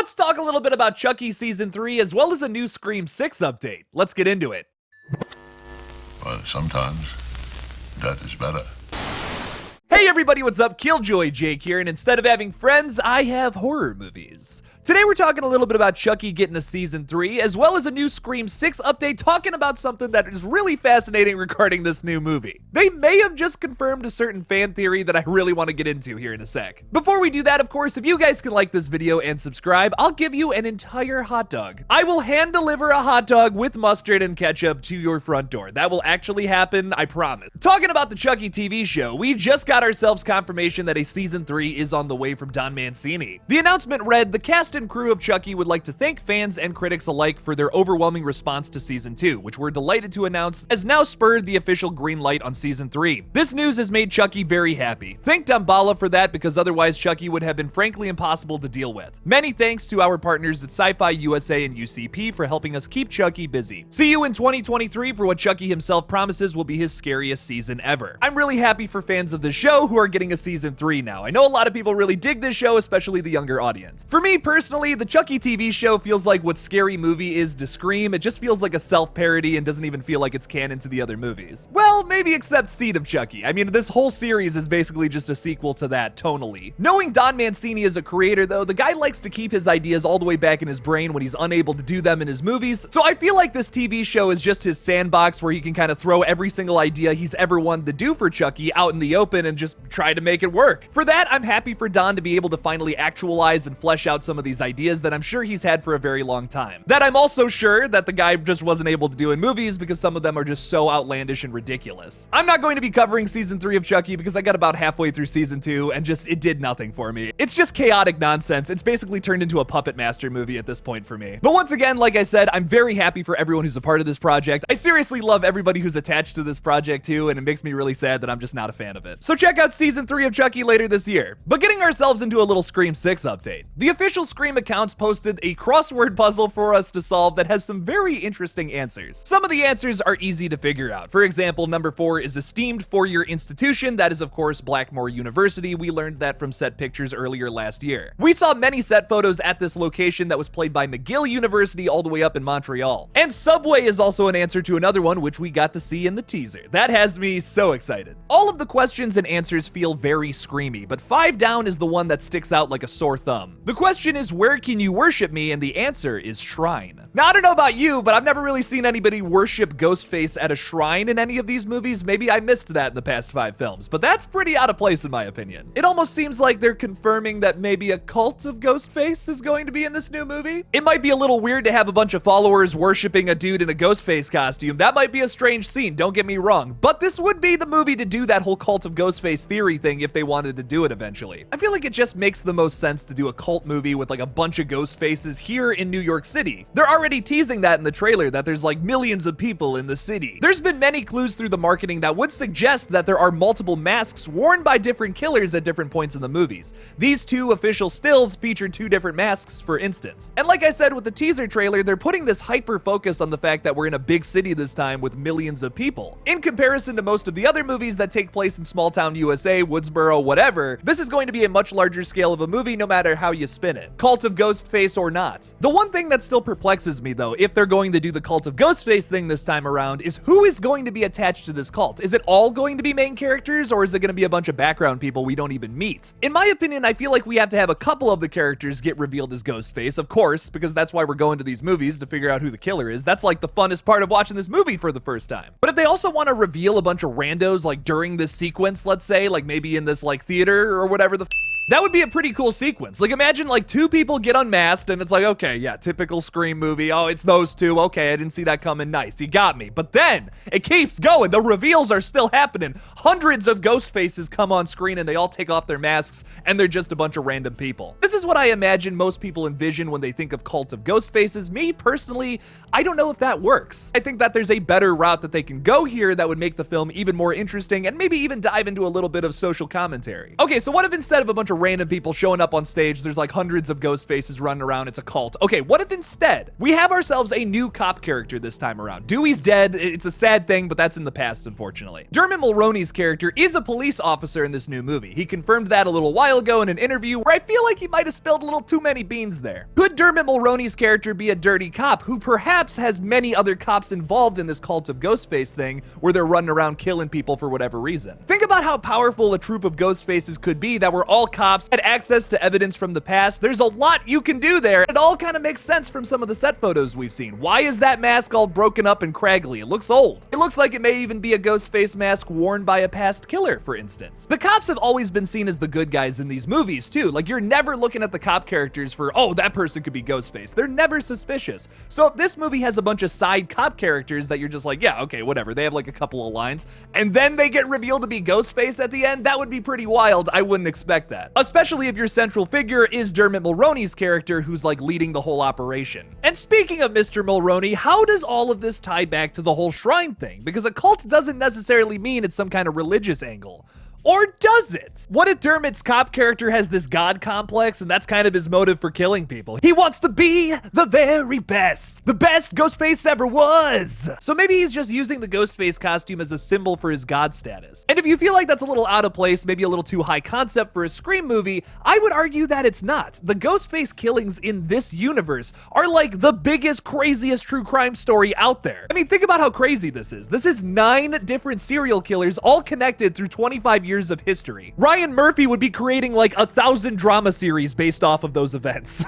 Let's talk a little bit about Chucky Season 3 as well as a new Scream 6 update. Let's get into it. Well, sometimes death is better. Hey everybody, what's up? Killjoy Jake here, and instead of having friends, I have horror movies. Today we're talking a little bit about Chucky getting a Season 3, as well as a new Scream 6 update talking about something that is really fascinating regarding this new movie. They may have just confirmed a certain fan theory that I really want to get into here in a sec. Before we do that, of course, if you guys can like this video and subscribe, I'll give you an entire hot dog. I will hand deliver a hot dog with mustard and ketchup to your front door. That will actually happen, I promise. Talking about the Chucky TV show, we just got ourselves confirmation that a Season 3 is on the way from Don Mancini. The announcement read, "The cast and crew of Chucky would like to thank fans and critics alike for their overwhelming response to Season 2, which we're delighted to announce has now spurred the official green light on Season 3. This news has made Chucky very happy. Thank Damballa for that, because otherwise Chucky would have been frankly impossible to deal with. Many thanks to our partners at Sci-Fi USA and UCP for helping us keep Chucky busy. See you in 2023 for what Chucky himself promises will be his scariest season ever." I'm really happy for fans of the show who are getting a Season 3 now. I know a lot of people really dig this show, especially the younger audience. For me personally, the Chucky TV show feels like what Scary Movie is to Scream. It just feels like a self-parody and doesn't even feel like it's canon to the other movies. Well, maybe except Seed of Chucky. I mean, this whole series is basically just a sequel to that, tonally. Knowing Don Mancini as a creator, though, the guy likes to keep his ideas all the way back in his brain when he's unable to do them in his movies, so I feel like this TV show is just his sandbox where he can kind of throw every single idea he's ever wanted to do for Chucky out in the open and just try to make it work. For that, I'm happy for Don to be able to finally actualize and flesh out some of these ideas that I'm sure he's had for a very long time. That I'm also sure that the guy just wasn't able to do in movies because some of them are just so outlandish and ridiculous. I'm not going to be covering Season 3 of Chucky because I got about halfway through Season 2 and it did nothing for me. It's just chaotic nonsense. It's basically turned into a Puppet Master movie at this point for me. But once again, like I said, I'm very happy for everyone who's a part of this project. I seriously love everybody who's attached to this project too, and it makes me really sad that I'm just not a fan of it. So check out Season 3 of Chucky later this year. But getting ourselves into a little Scream 6 update. The official Scream accounts posted a crossword puzzle for us to solve that has some very interesting answers. Some of the answers are easy to figure out. For example, number 4 is esteemed four-year institution. That is, of course, Blackmore University. We learned that from set pictures earlier last year. We saw many set photos at this location that was played by McGill University all the way up in Montreal. And Subway is also an answer to another one, which we got to see in the teaser. That has me so excited. All of the questions and answers feel very screamy, but 5 down is the one that sticks out like a sore thumb. The question is, where can you worship me? And the answer is shrine. Now, I don't know about you, but I've never really seen anybody worship Ghostface at a shrine in any of these movies. Maybe I missed that in the past 5 films, but that's pretty out of place in my opinion. It almost seems like they're confirming that maybe a cult of Ghostface is going to be in this new movie. It might be a little weird to have a bunch of followers worshiping a dude in a Ghostface costume. That might be a strange scene, don't get me wrong, but this would be the movie to do that whole cult of Ghostface theory thing if they wanted to do it eventually. I feel like it just makes the most sense to do a cult movie with like a bunch of ghost faces here in New York City. They're already teasing that in the trailer, that there's like millions of people in the city. There's been many clues through the marketing that would suggest that there are multiple masks worn by different killers at different points in the movies. These 2 official stills feature 2 different masks, for instance. And like I said with the teaser trailer, they're putting this hyper focus on the fact that we're in a big city this time with millions of people. In comparison to most of the other movies that take place in small town USA, Woodsboro, whatever, this is going to be a much larger scale of a movie no matter how you spin it. Cult of Ghostface or not. The one thing that still perplexes me though, if they're going to do the Cult of Ghostface thing this time around, is who is going to be attached to this cult? Is it all going to be main characters, or is it going to be a bunch of background people we don't even meet? In my opinion, I feel like we have to have a couple of the characters get revealed as Ghostface, of course, because that's why we're going to these movies, to figure out who the killer is. That's like the funnest part of watching this movie for the first time. But if they also want to reveal a bunch of randos like during this sequence, let's say, like maybe in this like theater or whatever the that would be a pretty cool sequence. Like imagine like 2 people get unmasked and it's like, okay, yeah, typical Scream movie. Oh, it's those 2. Okay, I didn't see that coming. Nice, you got me. But then it keeps going. The reveals are still happening. Hundreds of ghost faces come on screen and they all take off their masks and they're just a bunch of random people. This is what I imagine most people envision when they think of Cult of Ghost Faces. Me personally, I don't know if that works. I think that there's a better route that they can go here that would make the film even more interesting and maybe even dive into a little bit of social commentary. Okay, so what if instead of a bunch of of random people showing up on stage. There's like hundreds of ghost faces running around. It's a cult. Okay, what if instead we have ourselves a new cop character this time around? Dewey's dead. It's a sad thing, but that's in the past, unfortunately. Dermot Mulroney's character is a police officer in this new movie. He confirmed that a little while ago in an interview where I feel like he might have spilled a little too many beans there. Could Dermot Mulroney's character be a dirty cop who perhaps has many other cops involved in this cult of Ghostface thing where they're running around killing people for whatever reason? Think about how powerful a troop of ghost faces could be that were all cops, had access to evidence from the past. There's a lot you can do there. It all kind of makes sense from some of the set photos we've seen. Why is that mask all broken up and craggly? It looks old. It looks like it may even be a ghost face mask worn by a past killer, for instance. The cops have always been seen as the good guys in these movies too. Like, you're never looking at the cop characters for, oh, that person could be Ghostface. They're never suspicious. So if this movie has a bunch of side cop characters that you're just like, yeah, okay, whatever. They have like a couple of lines, and then they get revealed to be Ghostface at the end, that would be pretty wild. I wouldn't expect that. Especially if your central figure is Dermot Mulroney's character, who's like leading the whole operation. And speaking of Mr. Mulroney, how does all of this tie back to the whole shrine thing? Because a cult doesn't necessarily mean it's some kind of religious angle. Or does it? What if Dermot's cop character has this god complex and that's kind of his motive for killing people? He wants to be the very best. The best Ghostface ever was. So maybe he's just using the Ghostface costume as a symbol for his god status. And if you feel like that's a little out of place, maybe a little too high concept for a Scream movie, I would argue that it's not. The Ghostface killings in this universe are like the biggest, craziest true crime story out there. I mean, think about how crazy this is. This is 9 different serial killers all connected through 25 years of history. Ryan Murphy would be creating like 1,000 drama series based off of those events.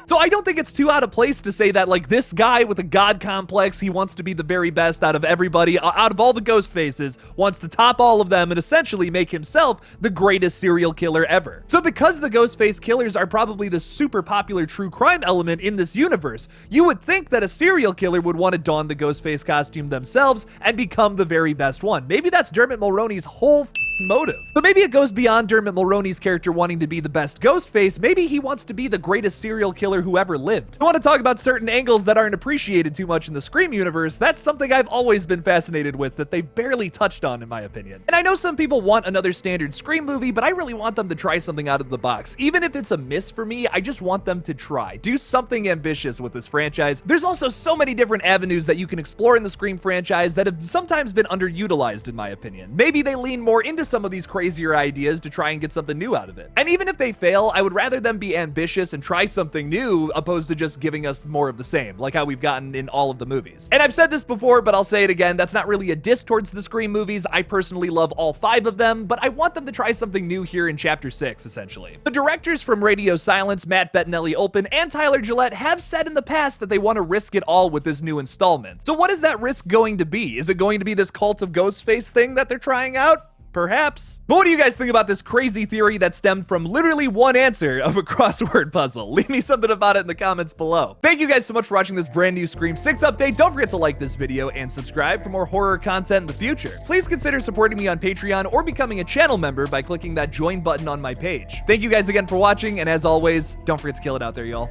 So I don't think it's too out of place to say that like this guy with a god complex, he wants to be the very best out of everybody, out of all the ghost faces, wants to top all of them and essentially make himself the greatest serial killer ever. So because the Ghostface killers are probably the super popular true crime element in this universe, you would think that a serial killer would want to don the Ghostface costume themselves and become the very best one. Maybe that's Dermot Mulroney's whole motive. But maybe it goes beyond Dermot Mulroney's character wanting to be the best Ghostface. Maybe he wants to be the greatest serial killer who ever lived. I want to talk about certain angles that aren't appreciated too much in the Scream universe. That's something I've always been fascinated with that they've barely touched on, in my opinion. And I know some people want another standard Scream movie, but I really want them to try something out of the box. Even if it's a miss for me, I just want them to try. Do something ambitious with this franchise. There's also so many different avenues that you can explore in the Scream franchise that have sometimes been underutilized, in my opinion. Maybe they lean more into some of these crazier ideas to try and get something new out of it. And even if they fail, I would rather them be ambitious and try something new opposed to just giving us more of the same, like how we've gotten in all of the movies. And I've said this before, but I'll say it again, that's not really a diss towards the Scream movies. I personally love all 5 of them, but I want them to try something new here in Chapter 6, essentially. The directors from Radio Silence, Matt Bettinelli-Olpin, and Tyler Gillette have said in the past that they want to risk it all with this new installment. So what is that risk going to be? Is it going to be this cult of Ghostface thing that they're trying out? Perhaps. But what do you guys think about this crazy theory that stemmed from literally one answer of a crossword puzzle? Leave me something about it in the comments below. Thank you guys so much for watching this brand new Scream 6 update. Don't forget to like this video and subscribe for more horror content in the future. Please consider supporting me on Patreon or becoming a channel member by clicking that join button on my page. Thank you guys again for watching, and as always, don't forget to kill it out there, y'all.